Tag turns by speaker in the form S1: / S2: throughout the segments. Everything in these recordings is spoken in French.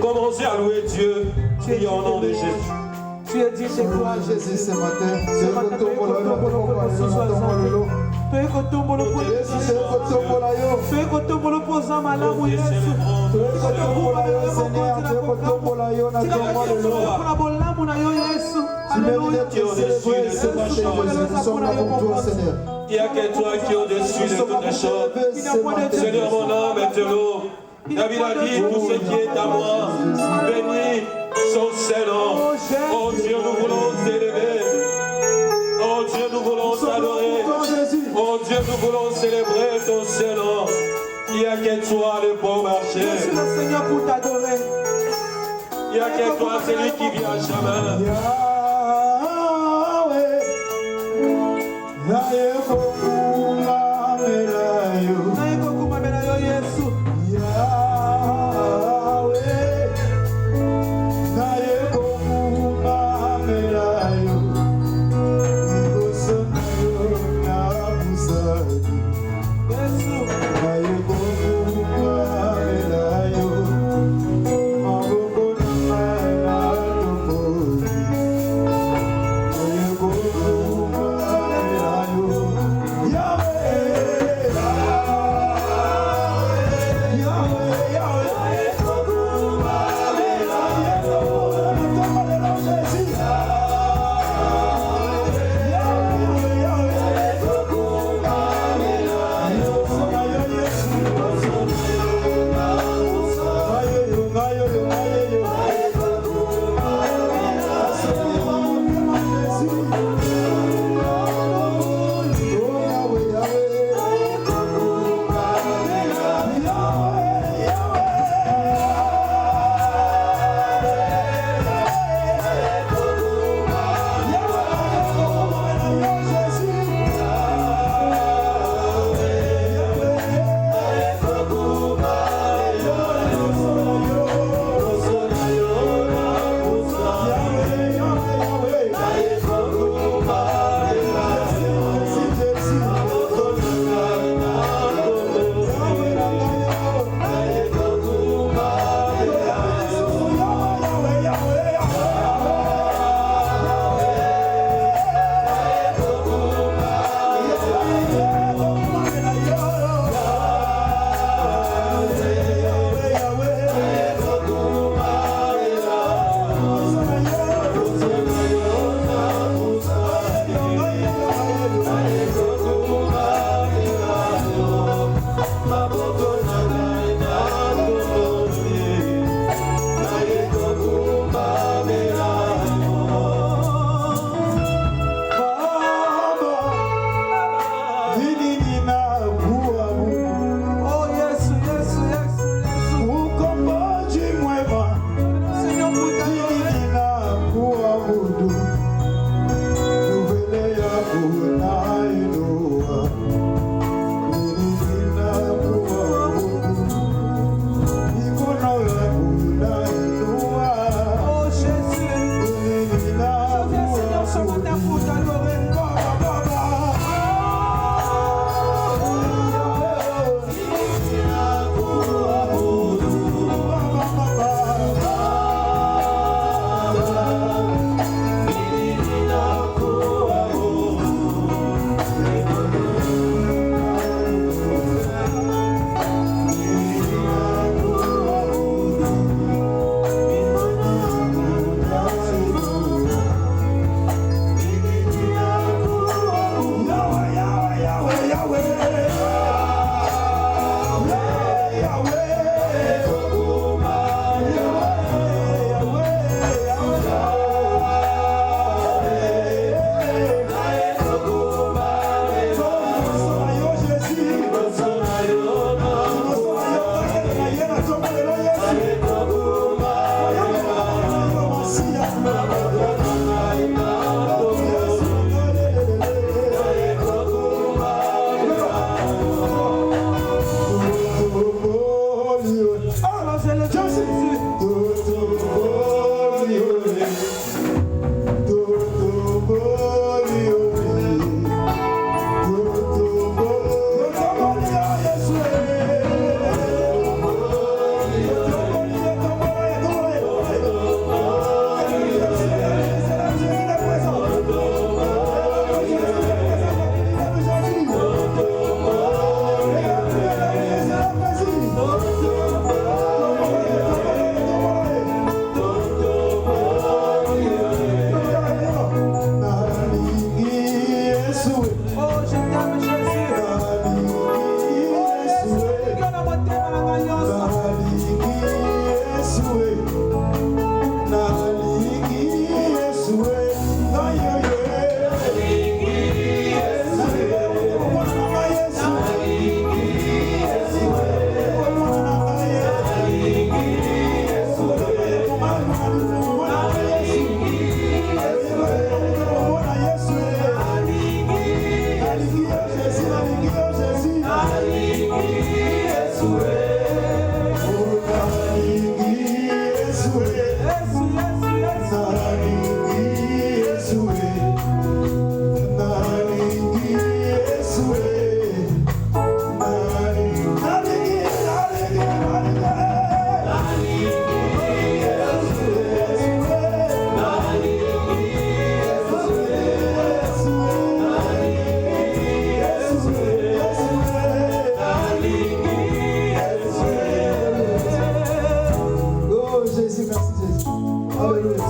S1: Commencez à louer Dieu. Priez au nom de Jésus.
S2: Tu es dit de gloire Jésus ce matin.
S1: Il n'y a que toi qui es au-dessus de toutes les choses. Seigneur, mon âme te loue. David a dit, tout ce qui est à moi, bénis son Saint-Nom. Oh Dieu, nous voulons t'élever. Oh Dieu, nous voulons t'adorer. Oh Dieu, nous voulons célébrer ton Saint-Nom. Il n'y a que toi le bon marché.
S2: Je suis le Seigneur pour t'adorer.
S1: Il n'y a que toi, celui qui vient jamais.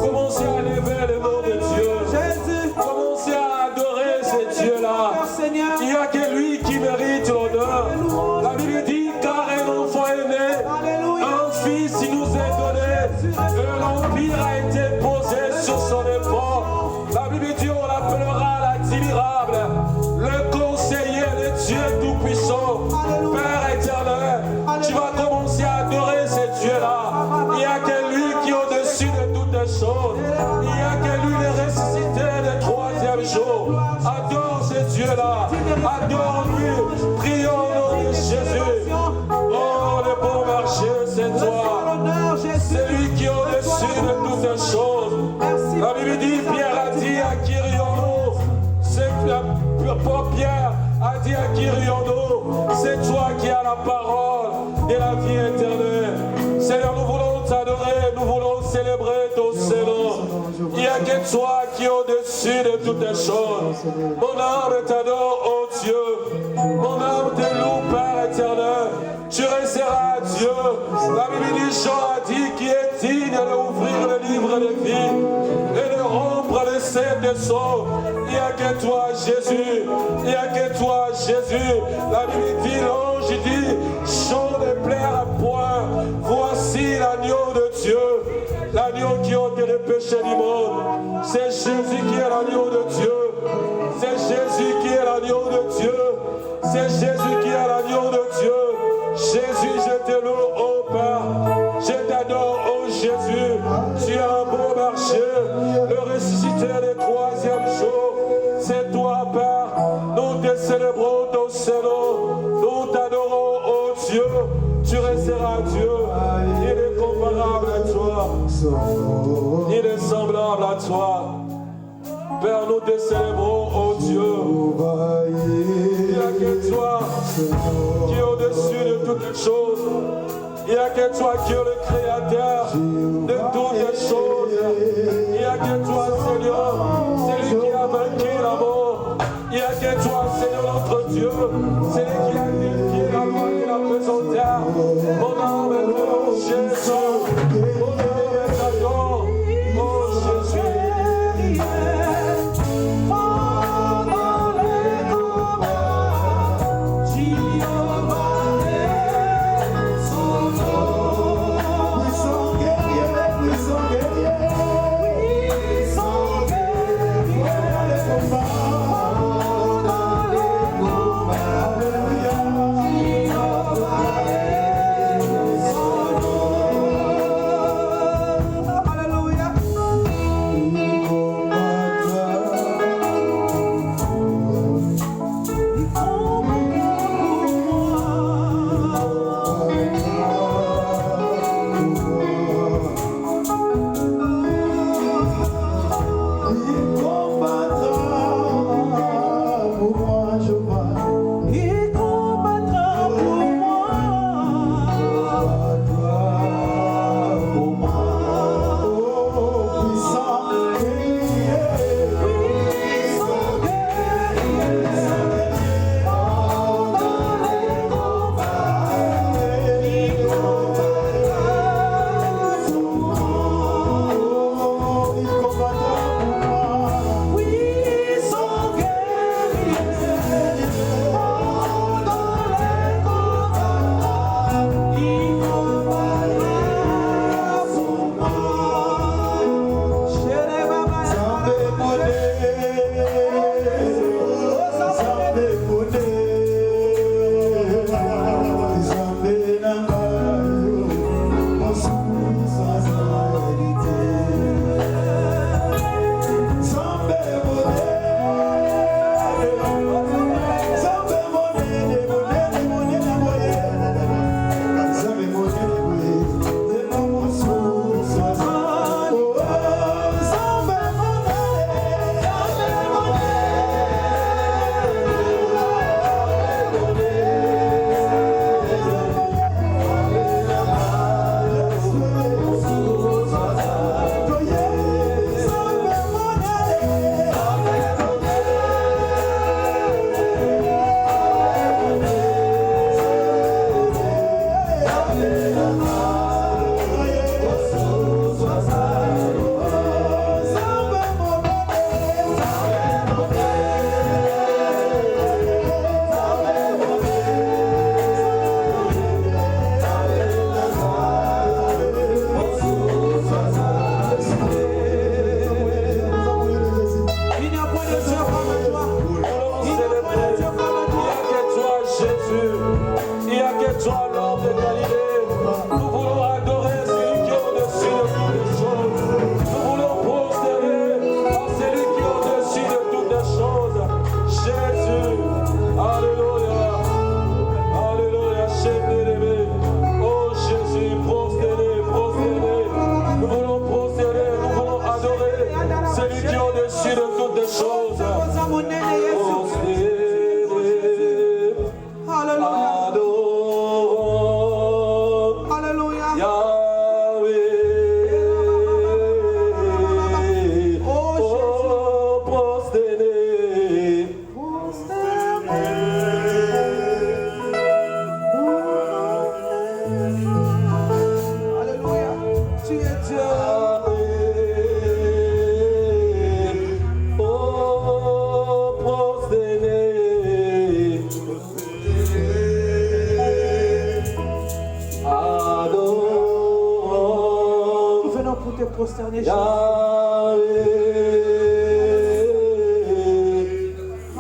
S1: Commencez à lever le nom de Dieu. Commencez à adorer ce Dieu-là. Il n'y a que lui qui mérite l'honneur. La Bible dit, car un enfant est né, un fils il nous est donné, et l'empire a été posé sur son épaule. La Bible dit, on l'appellera l'admirable, le conseiller, le Dieu tout-puissant, Père éternel. Tu vas commencer à adorer ce Dieu-là. Il n'y a que lui qui est au-dessus de toutes les choses. Il n'y a que lui le ressuscité le troisième jour. Adore ce Dieu-là. Adore-lui. Prions au nom de Jésus. Oh, le bon marché, c'est toi. C'est lui qui est au-dessus de toutes les choses. La Bible dit, Pierre a dit à Kyrianos, c'est Pierre a dit à Kyrianos, c'est toi qui as la parole et la vie éternelle. Seigneur, nous voulons t'adorer, nous voulons célébrer ton Seigneur. Il n'y a que toi qui es au-dessus de toutes les choses. Mon âme t'adore, oh Dieu. Mon âme te loue, Père éternel. Tu resteras Dieu. La Bible dit, Jean a dit qui est digne d'ouvrir le livre de vie et de rompre le sel de sang. Il n'y a que toi, Jésus. Il n'y a que toi, Jésus. La Bible dit, l'ange dit, Jean ne plaira point. Voici l'agneau de Dieu, l'agneau qui ôte le péché du monde. C'est Jésus qui est l'agneau de Dieu. C'est Jésus qui est l'agneau de Dieu. C'est Jésus qui est l'agneau de Dieu. Jésus, je te loue, oh Père. Je t'adore, oh Jésus. Tu as un beau marché, le ressuscité le troisième jour. C'est toi, Père. Nous te célébrons ton Seigneur. Nous t'adorons, oh Dieu. Tu resteras Dieu. Il est comparable à toi. Il est semblable à toi. Père, nous te célébrons, oh Dieu. Il n'y a que toi qui est au-dessus de toutes les choses. Il n'y a que toi qui es le créateur de toutes les choses. Il n'y a que toi, Seigneur, celui qui a vaincu la mort. Il n'y a que toi, Seigneur, notre Dieu, celui qui a défié la mort et la présentère. Mon âme est oh Jésus. Mon âme est t'adore, oh Jésus. Toi, l'homme de Galilée, nous voulons adorer celui qui est au-dessus de toutes les choses. Nous voulons prospérer en celui qui est au-dessus de toutes les choses. Jésus, alléluia, alléluia, Jésus-aimé. Oh Jésus, prospérer, prospérer. Nous voulons prospérer, nous voulons adorer celui qui est au-dessus de toutes les choses.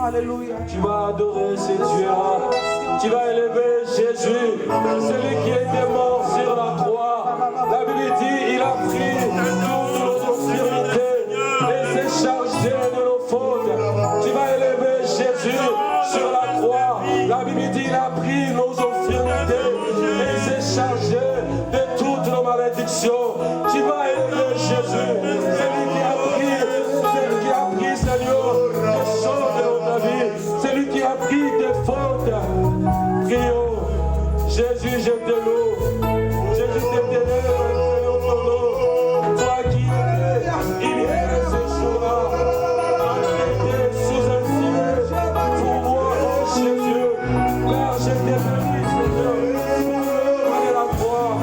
S2: Alléluia.
S1: Tu vas adorer ces dieux-là. Tu vas élever Jésus, celui qui était mort sur la croix. La Bible dit, il a pris toutes nos infirmités et s'est chargé de nos fautes. Tu vas élever Jésus sur la croix. La Bible dit, il a pris nos infirmités et s'est chargé de toutes nos malédictions. Tu vas élever Jésus, celui qui a pris, Seigneur, les choses de ta vie, celui qui a pris tes fautes. Prions, Jésus, je te loue. Jésus, je t'élève, Seigneur, ton nom. Toi qui étais, il y a ce jour-là, était sous un ciel pour moi, oh Jésus. Là, je t'ai béni, Seigneur, pour la croix.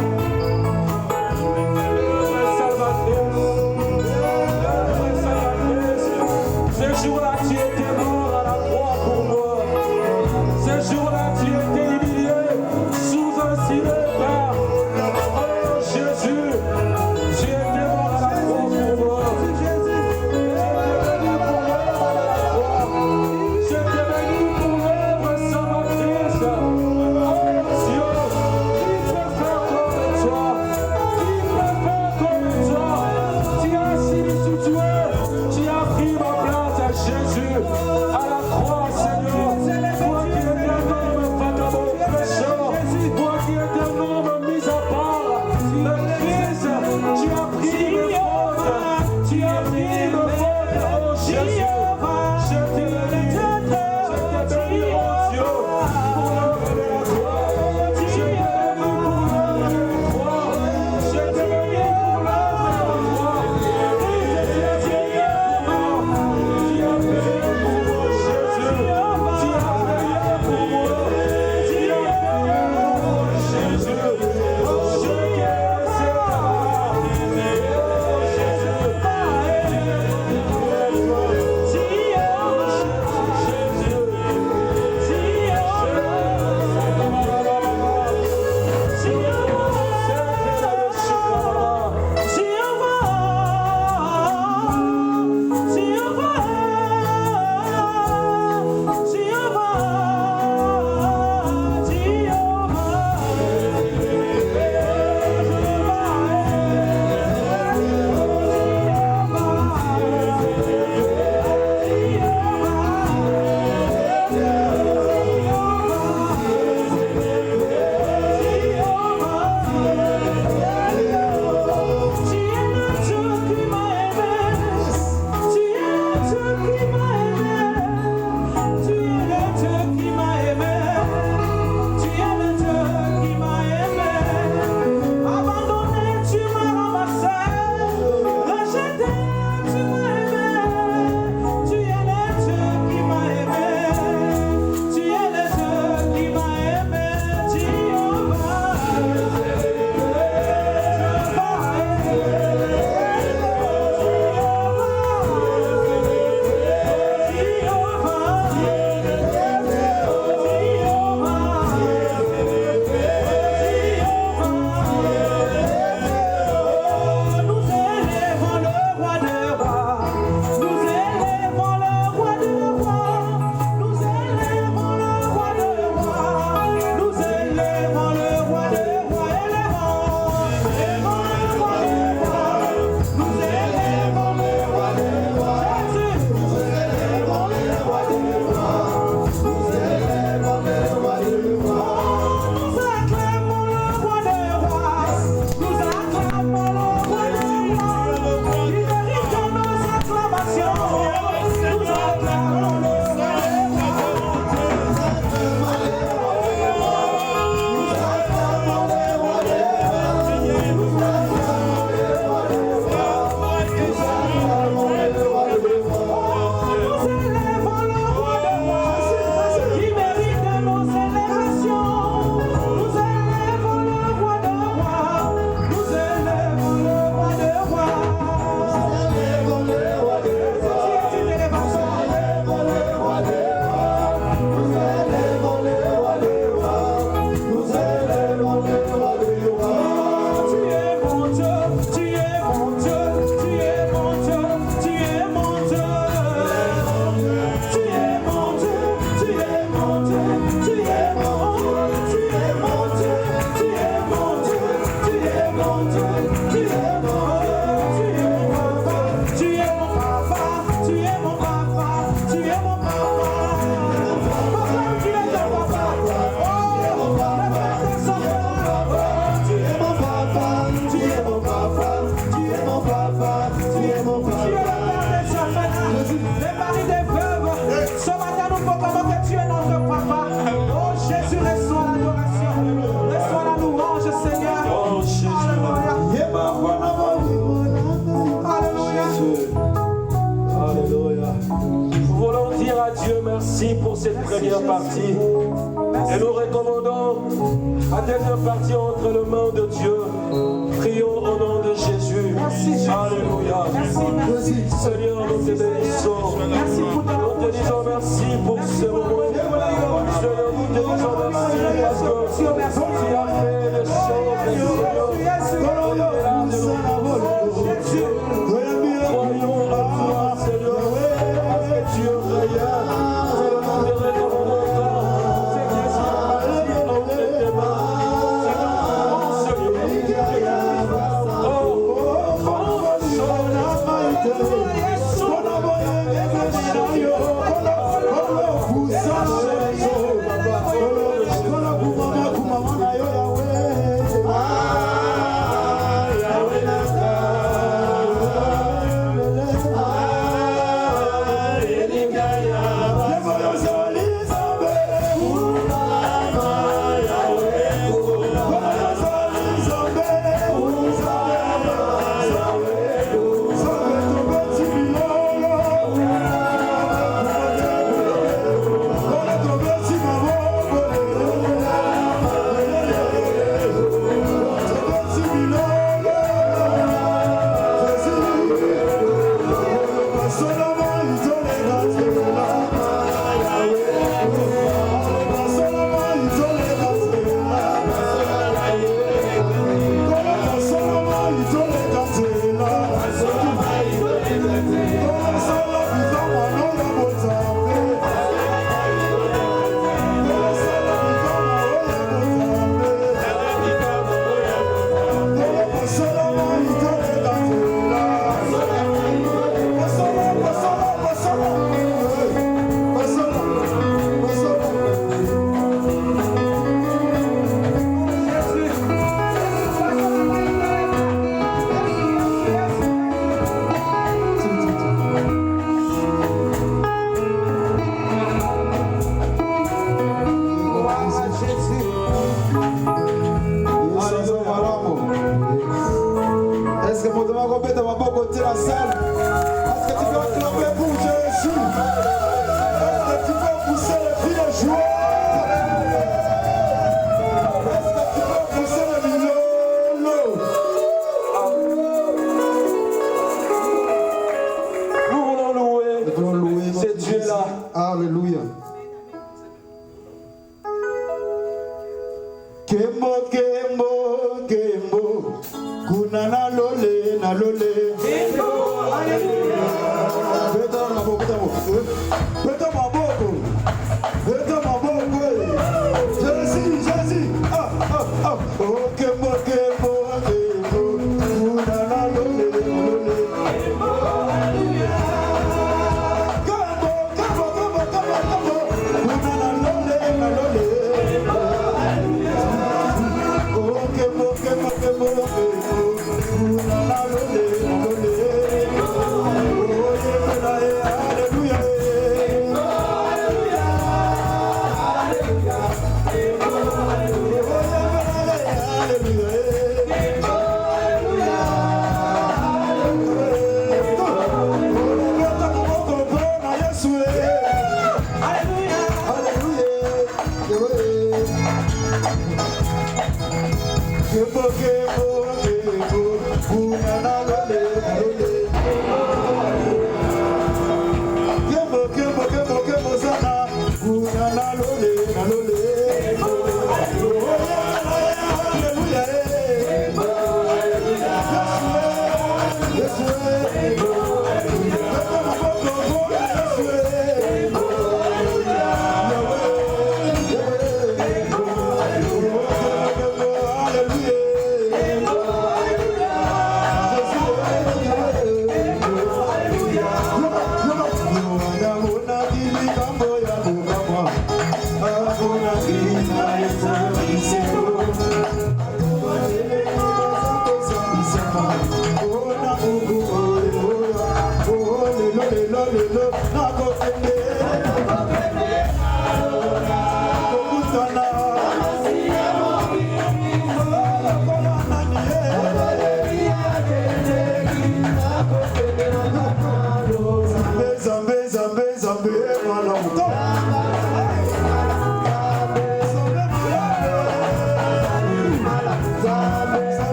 S1: Ce jour-là, tu étais mort à la croix pour moi. Ce jour-là, tu étais humilié sous un silet
S2: louange, Seigneur.
S1: Oh Jésus.
S2: Alléluia.
S1: Alléluia. Nous voulons dire à Dieu merci pour cette première partie. Et nous recommandons la deuxième partie entre les mains de Dieu. Prions au nom de Jésus.
S2: Merci, Jésus.
S1: Alléluia.
S2: Merci.
S1: Seigneur, nous te bénissons.
S2: Merci pour ta
S1: Nous te disons merci pour ce moment. Seigneur, nous te disons merci parce que tu as fait des choses excellentes. Croyons en toi, Seigneur, parce que tu es réel. Nous te recommandons encore. Seigneur, entre tes mains.
S3: Alléluia. Kembo, kembo, kembo, kuna na lole, na lole. Kembo, alléluia. Peta maboko, peta maboko, peta maboko. Jésus, Jésus, ah, ah, ah. Oh, kembo, kembo, kembo, kuna na lole, na lole. Kembo, alléluia. Kembo, kembo, kembo, kembo, kuna na lole, na lole. Hallelujah.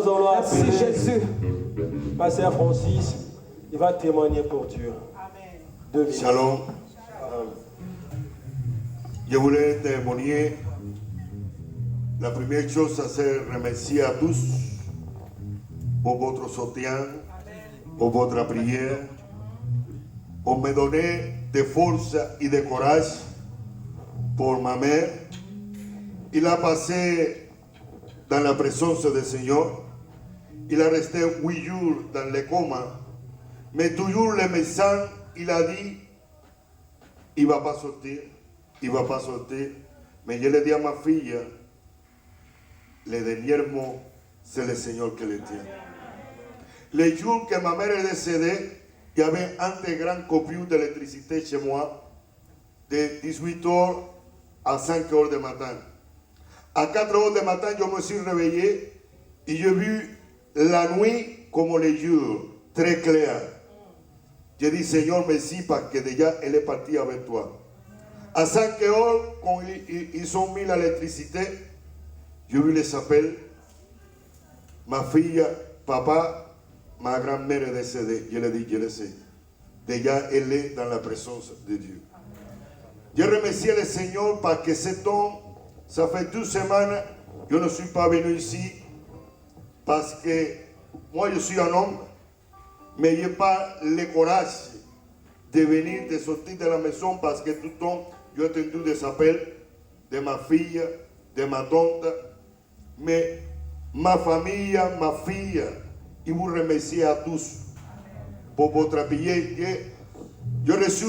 S1: Nous allons
S2: Merci
S1: appeler
S2: Jésus.
S1: Pasteur Francis. Il va témoigner pour Dieu.
S2: Amen.
S1: 2 minutes.
S4: Shalom. Je voulais témoigner. La première chose, c'est remercier à tous pour votre soutien, pour votre prière, pour me donner de force et de courage pour ma mère. Il a passé dans la présence du Seigneur. Il a resté 8 jours dans le coma. Mais toujours le médecin, il a dit, il ne va pas sortir, il ne va pas sortir. Mais je l'ai dit à ma fille, le dernier mot, c'est le Seigneur qui le tient. Le jour que ma mère est décédée, il y avait un des grands coupures d'électricité chez moi, de 18h à 5h du matin. À 4h du matin, je me suis réveillé et j'ai vu la nuit comme le jour, très clair. J'ai dit, Seigneur, merci parce que déjà elle est partie avec toi. À 5h, quand ils ont mis l'électricité, j'ai vu les appels. Ma fille, papa, ma grand-mère est décédée. Je l'ai dit, je le sais. Déjà, elle est dans la présence de Dieu. Je remercie le Seigneur parce que cet homme, ça fait 2 semaines, je ne suis pas venu ici parce que moi, je suis un homme, mais je n'ai pas le courage de venir, de sortir de la maison parce que tout le temps, j'ai entendu des appels de ma fille, de ma tante, mais ma famille, ma fille, je vous remercie à tous pour votre prière. J'ai reçu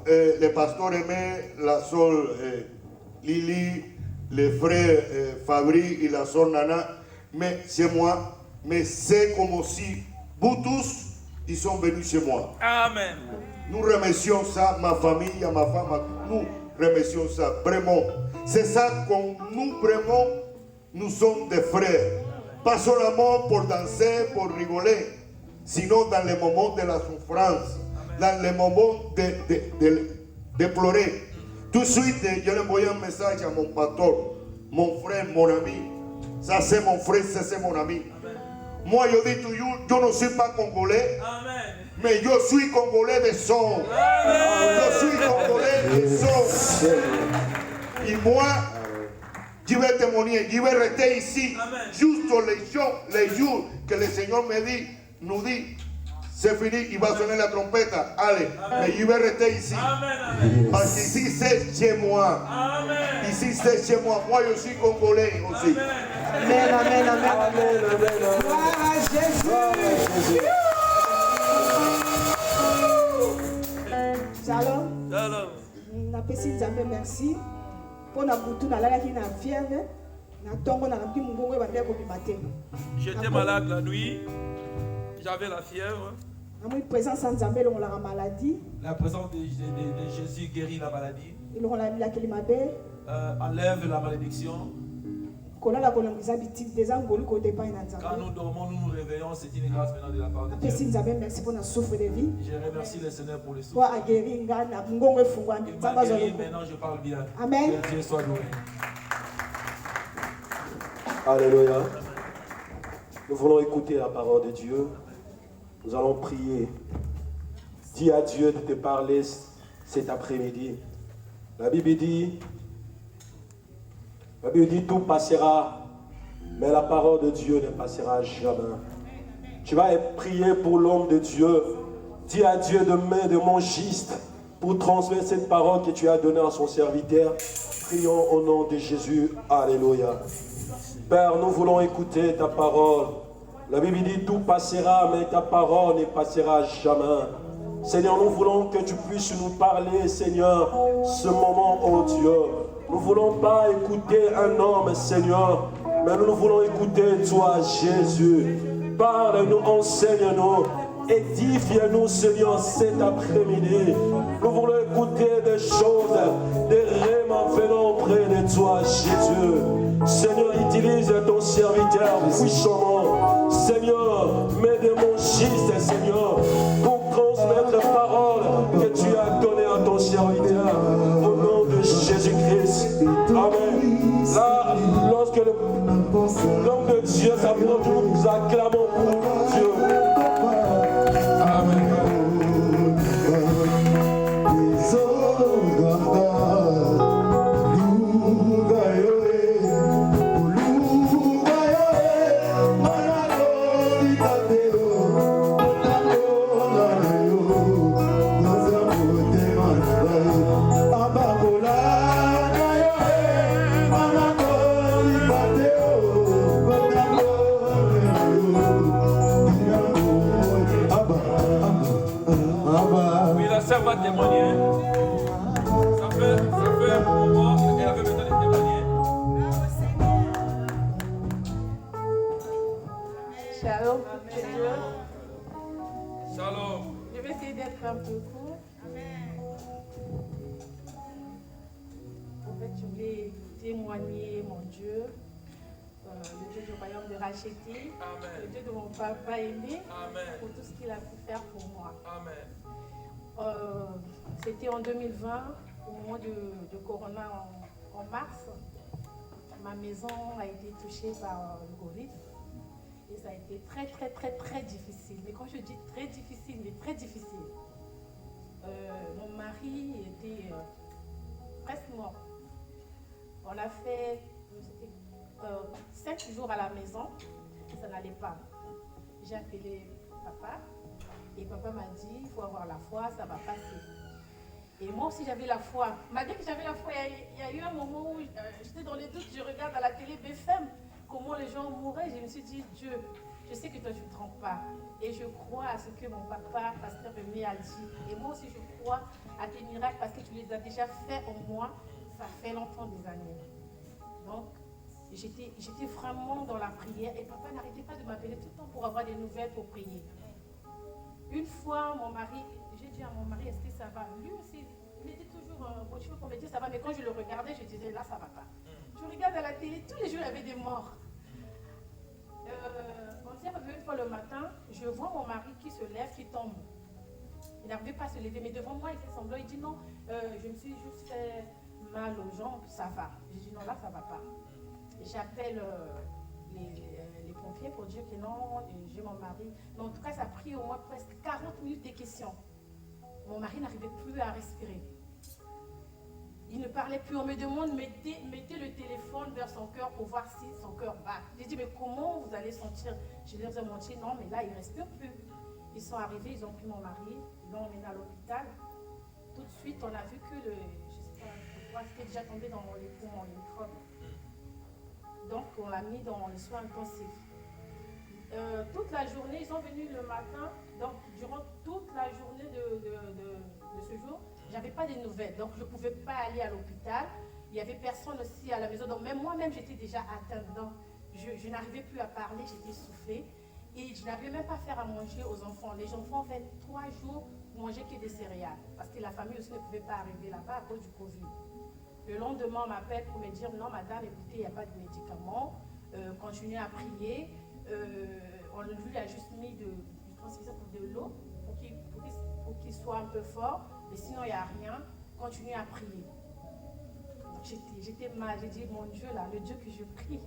S4: le pasteur Aimé, la soeur Lily, le frère Fabri et la soeur Nana, mais c'est moi. Mais c'est comme si vous tous, ils sont venus chez moi.
S1: Amen.
S4: Nous remercions ça, ma famille, ma femme, nous remercions ça, vraiment. C'est ça qu'on nous, vraiment, nous sommes des frères. Pas seulement pour danser, pour rigoler, sinon dans les moments de la souffrance, dans les moments de pleurer. Tout de suite, je lui ai envoyé un message à mon pasteur, mon frère, mon ami. Ça c'est mon frère, ça c'est mon ami. Moi, je dis toujours, je ne suis pas congolais. Amen. Mais je suis congolais de son. Je suis congolais de son. Et moi, je vais témoigner, je vais rester ici. Juste les jours que le Seigneur nous dit, c'est fini, il va sonner la trompette. Allez, mais je vais rester ici. Parce qu'ici, c'est chez moi. Ici, c'est chez moi. Moi, je suis congolais aussi.
S2: Amen, amen, amen. Gloire à Jésus. Shalom. Napesi Nzambe merci. Pour na butu na lala ki na fièvre. Na tongo na ki mungongo ba ndeko bimate.
S1: J'étais malade la nuit. J'avais la fièvre.
S2: Na moi présence en Nzambe longo la maladie.
S1: La présence de Jésus guérit la maladie.
S2: Il longo la kilimabe.
S1: Enlève la malédiction. Quand nous dormons, nous nous réveillons, c'est une grâce maintenant de la part de Dieu.
S2: Merci pour notre souffle de vie.
S1: Je remercie le Seigneur pour le souffle.
S2: Il m'a guéri,
S1: maintenant je parle bien.
S2: Amen.
S1: Que Dieu soit loué. Alléluia. Nous voulons écouter la parole de Dieu. Nous allons prier. Dis à Dieu de te parler cet après-midi. La Bible dit tout passera, mais la parole de Dieu ne passera jamais. Tu vas prier pour l'homme de Dieu. Dis à Dieu de main de mon giste pour transmettre cette parole que tu as donnée à son serviteur. Prions au nom de Jésus. Alléluia. Père, nous voulons écouter ta parole. La Bible dit tout passera, mais ta parole ne passera jamais. Seigneur, nous voulons que tu puisses nous parler, Seigneur, ce moment, oh Dieu. Nous ne voulons pas écouter un homme, Seigneur, mais nous voulons écouter toi, Jésus. Parle-nous, enseigne-nous, édifie-nous, Seigneur, cet après-midi. Nous voulons écouter des choses, des rêves venant auprès de toi, Jésus. Seigneur, utilise ton serviteur puissamment. Seigneur, mets de mon giste, Seigneur, pour transmettre la parole que tu as donnée à ton serviteur. Au nom de Jésus-Christ. Amen. Là, lorsque que le nom de Dieu s'approche, nous acclamons pour Dieu. Amen. Oui, la sœur va témoigner. Ça fait un moment qu'elle avait besoin de témoigner.
S5: Shalom.
S1: Shalom.
S5: Je vais essayer d'être un peu court. En fait, je voulais témoigner mon Dieu, le Dieu du royaume de Rachéti, le Dieu de mon papa aimé, pour tout ce qu'il a pu faire pour moi. C'était en 2020, au moment de Corona en mars. Ma maison a été touchée par le Covid. Et ça a été très, très, très, très difficile. Mais quand je dis très difficile, mais très difficile, mon mari était presque mort. On a fait 5 jours à la maison, ça n'allait pas. J'ai appelé papa et papa m'a dit, il faut avoir la foi, ça va passer. Et moi aussi j'avais la foi. Malgré que j'avais la foi, il y a eu un moment où j'étais dans les doutes, je regarde à la télé BFM comment les gens mouraient. Je me suis dit, Dieu, je sais que toi tu ne te trompes pas. Et je crois à ce que mon papa, pasteur Aimé, a dit. Et moi aussi je crois à tes miracles parce que tu les as déjà faits en moi. Ça fait longtemps des années. Donc j'étais vraiment dans la prière et papa n'arrêtait pas de m'appeler tout le temps pour avoir des nouvelles, pour prier. Une fois, mon mari, j'ai dit à mon mari, est-ce que ça va? Lui aussi, il était toujours motivé pour me dire ça va, mais quand je le regardais, je disais là, ça va pas. Je regarde à la télé, tous les jours, il y avait des morts. On s'est revu une fois le matin, je vois mon mari qui se lève, qui tombe. Il n'arrivait pas à se lever, mais devant moi, il fait semblant, il dit non, je me suis juste fait mal aux jambes, ça va. J'ai dit non, là, ça va pas. J'appelle les pompiers pour dire que non, j'ai mon mari. Mais en tout cas, ça a pris au moins presque 40 minutes des questions. Mon mari n'arrivait plus à respirer. Il ne parlait plus. On me demande, mettez le téléphone vers son cœur pour voir si son cœur bat. J'ai dit, mais comment vous allez sentir? Je leur ai menti, non, mais là, il ne respire plus. Ils sont arrivés, ils ont pris mon mari, ils l'ont emmené à l'hôpital. Tout de suite, on a vu que je sais pas, c'était déjà tombé dans les poumons, les microbes. Donc, on l'a mis dans les soins intensifs. Toute la journée, ils sont venus le matin. Donc, durant toute la journée de ce jour, je n'avais pas de nouvelles. Donc, je ne pouvais pas aller à l'hôpital. Il n'y avait personne aussi à la maison. Donc, même moi-même, j'étais déjà atteinte. Donc, je n'arrivais plus à parler, j'étais essoufflée. Et je n'arrivais même pas à faire à manger aux enfants. Les enfants, en fait, 3 jours, mangeaient que des céréales. Parce que la famille aussi ne pouvait pas arriver là-bas à cause du Covid. Le lendemain, on m'appelle pour me dire, non, madame, écoutez, il n'y a pas de médicaments. Continuez à prier. On lui a juste mis du transfuseur de l'eau pour qu'il soit un peu fort. Mais sinon, il n'y a rien. Continuez à prier. J'étais mal. J'ai dit, mon Dieu, là, le Dieu que je prie,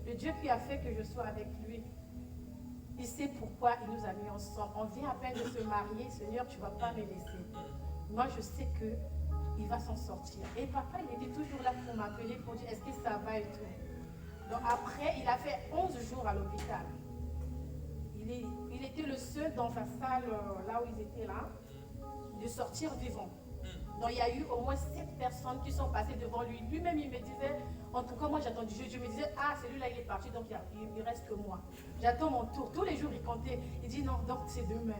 S5: le Dieu qui a fait que je sois avec lui, il sait pourquoi il nous a mis ensemble. On vient à peine de se marier. Seigneur, tu ne vas pas me laisser. Moi, je sais qu'il va s'en sortir. Et papa, il était toujours là pour m'appeler, pour dire, est-ce que ça va et tout. Donc après, il a fait 11 jours à l'hôpital. Il était le seul dans sa salle, là où ils étaient là, de sortir vivant. Donc il y a eu au moins 7 personnes qui sont passées devant lui. Lui-même, il me disait, en tout cas, moi j'attendais, je me disais, ah, celui-là, il est parti, donc il ne reste que moi. J'attends mon tour. Tous les jours, il comptait. Il dit, non, donc c'est demain.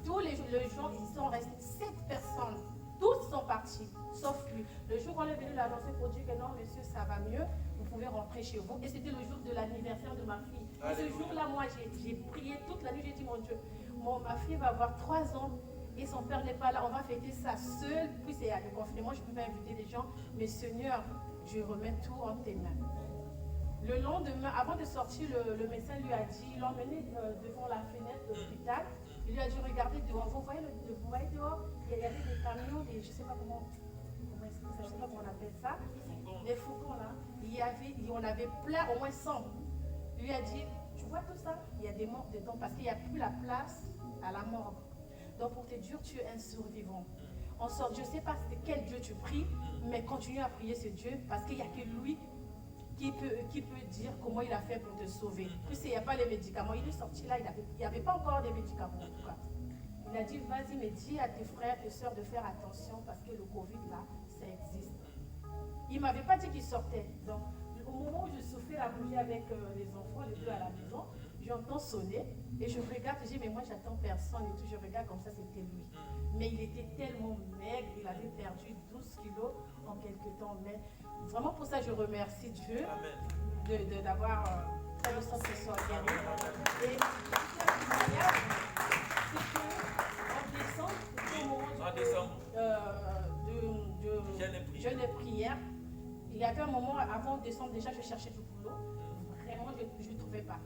S5: Tous les jours, ils sont restés 7 personnes. Tous sont partis, sauf lui. Le jour où on est venu l'annoncer pour dire que non, monsieur, ça va mieux, vous pouvez rentrer chez vous. Et c'était le jour de l'anniversaire de ma fille. Et ce jour-là, moi, j'ai prié toute la nuit. J'ai dit, mon Dieu, ma fille va avoir 3 ans et son père n'est pas là. On va fêter ça seul. Puis c'est à le confinement, je peux pas inviter les gens. Mais Seigneur, je remets tout en tes mains. Le lendemain, avant de sortir, le médecin lui a dit, il l'a emmené devant la fenêtre de l'hôpital. Il lui a dit, regardez dehors, vous voyez dehors, il y avait des camions, je ne sais pas comment on appelle ça, les fourgons là. Il y a on avait plein, au moins 100. Il lui a dit, tu vois tout ça, il y a des morts dedans parce qu'il n'y a plus la place à la mort. Donc pour te dire, tu es un survivant. On sort, je ne sais pas quel Dieu tu pries, mais continue à prier ce Dieu parce qu'il n'y a que lui qui peut dire comment il a fait pour te sauver. Puis il n'y a pas les médicaments. Il est sorti là, il n'y avait pas encore des médicaments en tout cas. Il a dit, vas-y, mais dis à tes frères et sœurs de faire attention parce que le Covid là, ça existe. Il ne m'avait pas dit qu'il sortait. Donc au moment où je soufflais la bougie avec les enfants, les deux à la maison, j'entends sonner et je regarde, je dis mais moi j'attends personne et tout, je regarde comme ça, c'était lui. Mais il était tellement maigre, il avait perdu 12 kilos en quelques temps. Mais vraiment pour ça je remercie Dieu d'avoir fait le sang que ce soit guéri. Et en décembre, de jeûne et prière, il y avait un moment avant décembre déjà je cherchais du boulot. Vraiment je ne trouvais pas.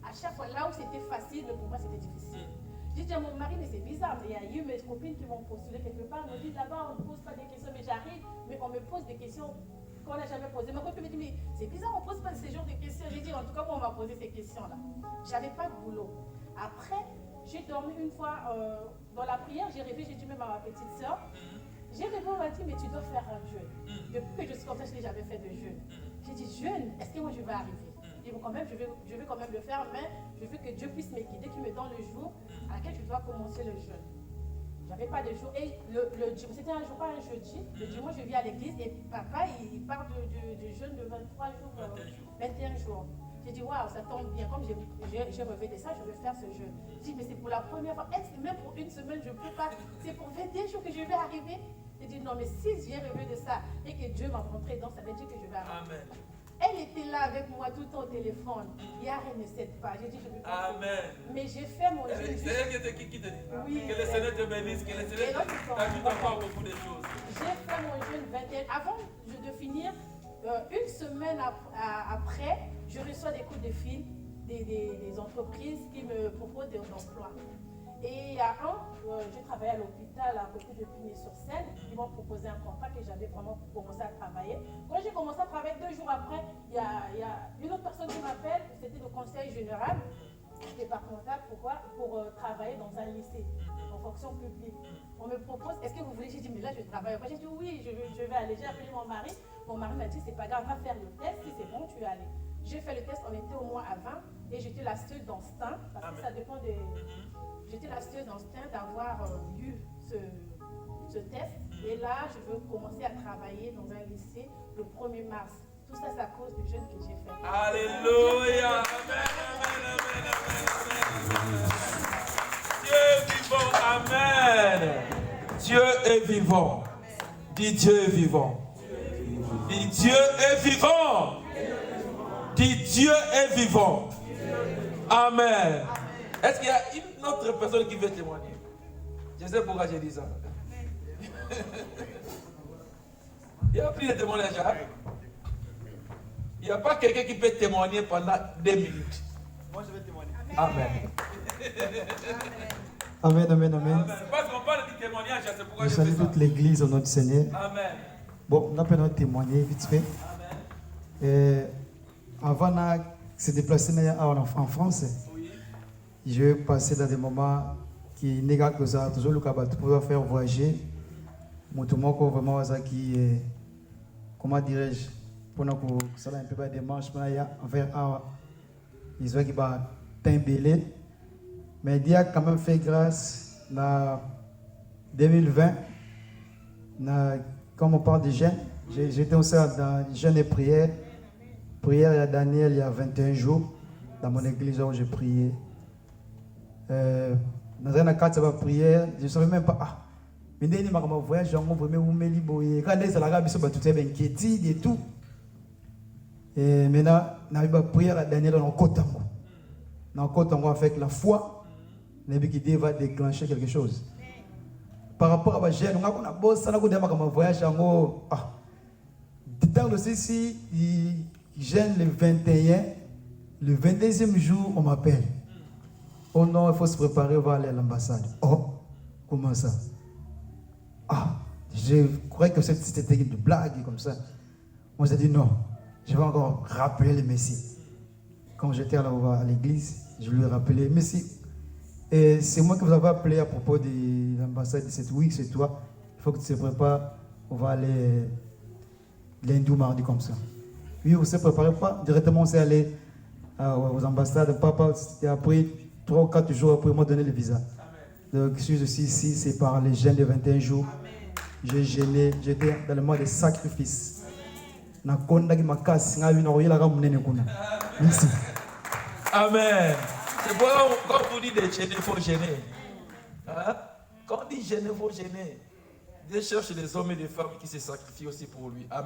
S5: À chaque fois, là où c'était facile, mais pour moi c'était difficile. J'ai dit à mon mari, mais c'est bizarre, mais il y a eu mes copines qui m'ont postulé quelque part, me disent là-bas on ne pose pas des questions, mais j'arrive, mais on me pose des questions qu'on n'a jamais posées. Ma copine me dit, mais c'est bizarre, on ne pose pas ce genre de questions. J'ai dit, en tout cas, on m'a posé ces questions-là. Je n'avais pas de boulot. Après, j'ai dormi une fois dans la prière, j'ai rêvé, j'ai dit même à ma petite soeur, j'ai rêvé, on m'a dit, mais tu dois faire un jeûne. Depuis que je suis comme ça, je n'ai jamais fait de jeûne. J'ai dit, jeûne, est-ce que moi je vais arriver? Quand même, je vais quand même le faire, mais je veux que Dieu puisse me guider, qu'il me donne le jour à laquelle je dois commencer le jeûne. Je n'avais pas de jour. Et c'était un jour, pas un jeudi. Le dimanche, je viens à l'église et papa, il part du jeûne de 23 jours, 21 jours. J'ai dit, waouh, ça tombe bien. Comme j'ai rêvé de ça, je vais faire ce jeûne. J'ai dit, mais c'est pour la première fois. Même pour une semaine, je ne peux pas. C'est pour 21 jours que je vais arriver. J'ai dit, non, mais si j'ai rêvé de ça et que Dieu m'a montré, donc ça veut dire que je vais arriver. Amen. Elle était là avec moi tout le temps au téléphone. Hier, elle ne cède pas. J'ai dit, je ne peux pas. Amen. Mais j'ai fait mon jeûne. C'est elle qui te dit. Oui. Que le Seigneur te bénisse, que le Seigneur t'ajoute encore beaucoup de choses. J'ai fait mon jeûne 21. Avant de finir, une semaine après, je reçois des coups de fil des entreprises qui me proposent des emplois. Et il y a j'ai travaillé à l'hôpital à côté de Pigné-sur-Seine. Ils m'ont proposé un contrat que j'avais vraiment commencé à travailler. Quand j'ai commencé à travailler, 2 jours après, il y a une autre personne qui m'appelle, c'était le conseil général départemental. Pourquoi? Pour travailler dans un lycée, en fonction publique. On me propose, est-ce que vous voulez? J'ai dit, mais là je travaille. Après, j'ai dit, oui, je vais aller. J'ai appelé mon mari. Mon mari m'a dit, c'est pas grave, va faire le test. Si c'est bon, tu es allé. J'ai fait le test, on était au moins à 20 et j'étais la seule dans ce temps, parce que ça dépend des... J'étais la seule dans ce temps d'avoir eu ce test. Et là, je veux commencer à travailler dans un lycée le 1er mars. Tout ça, c'est à cause du jeûne que j'ai fait. Alléluia! Amen, amen, amen. Dieu est vivant. Amen. Dieu est vivant. Dis Dieu est vivant. Dis Dieu est vivant. Dis Dieu est vivant. Amen. Est-ce qu'il y a une autre personne qui veut témoigner? Je sais pourquoi j'ai dit ça. Il y a plus de témoignages. Il n'y a pas quelqu'un qui peut témoigner pendant 2 minutes. Moi, je vais témoigner. Amen.
S3: Amen, amen, amen.
S5: Parce qu'on parle du témoignage, c'est pourquoi
S3: je salue toute l'église au nom du Seigneur.
S5: Amen.
S3: Bon, on a pu témoigner vite fait. Amen. Avant de se déplacer en France, je passais dans des moments qui négligent ça, toujours le cas pour faire voyager. Mon tour vraiment qui, comment dirais-je, pour nous ça un peu de démarche pour envers les gens qui va t'embellir. Mais Dieu a quand même fait grâce en 2020, comme on parle de jeûne, j'étais aussi dans jeûne et prière. Prière à Daniel il y a 21 jours, dans mon église où j'ai prié. Dans un cadre de prière, je ne savais même pas. Mais dès que je voyage, je me suis dit, quand les Arabes sont tout inquiétés et tout. Et maintenant, on a prié à Daniel dans le Kotango. Dans le Kotango, avec la foi, Dieu va déclencher quelque chose. Par rapport à jeûne, on a bossé, on a voyage, dans le CC, jeûne le 21, le 22e jour, on m'appelle. Oh non, il faut se préparer, on va aller à l'ambassade. Oh, comment ça? Ah, je croyais que c'était une blague comme ça. Moi, j'ai dit non, je vais encore rappeler le Messie. Quand j'étais à l'église, je lui ai rappelé, Messie, et c'est moi qui vous avais appelé à propos de l'ambassade de cette week, c'est toi. Il faut que tu te prépares. On va aller lundi ou mardi comme ça. Oui, on ne se préparait pas. Directement, on s'est allé aux ambassades. Papa, c'était après 3 ou 4 jours après, moi donné le visa. Donc, je suis aussi ici, c'est par les jeûnes de 21 jours. J'ai jeûné, j'étais dans le mois de sacrifice. Merci.
S1: Amen. C'est pourquoi quand vous dites de gêner, il faut gêner. Hein? Quand on dit gêner, il faut gêner. Dieu cherche des hommes et des femmes qui se sacrifient aussi pour lui. Amen.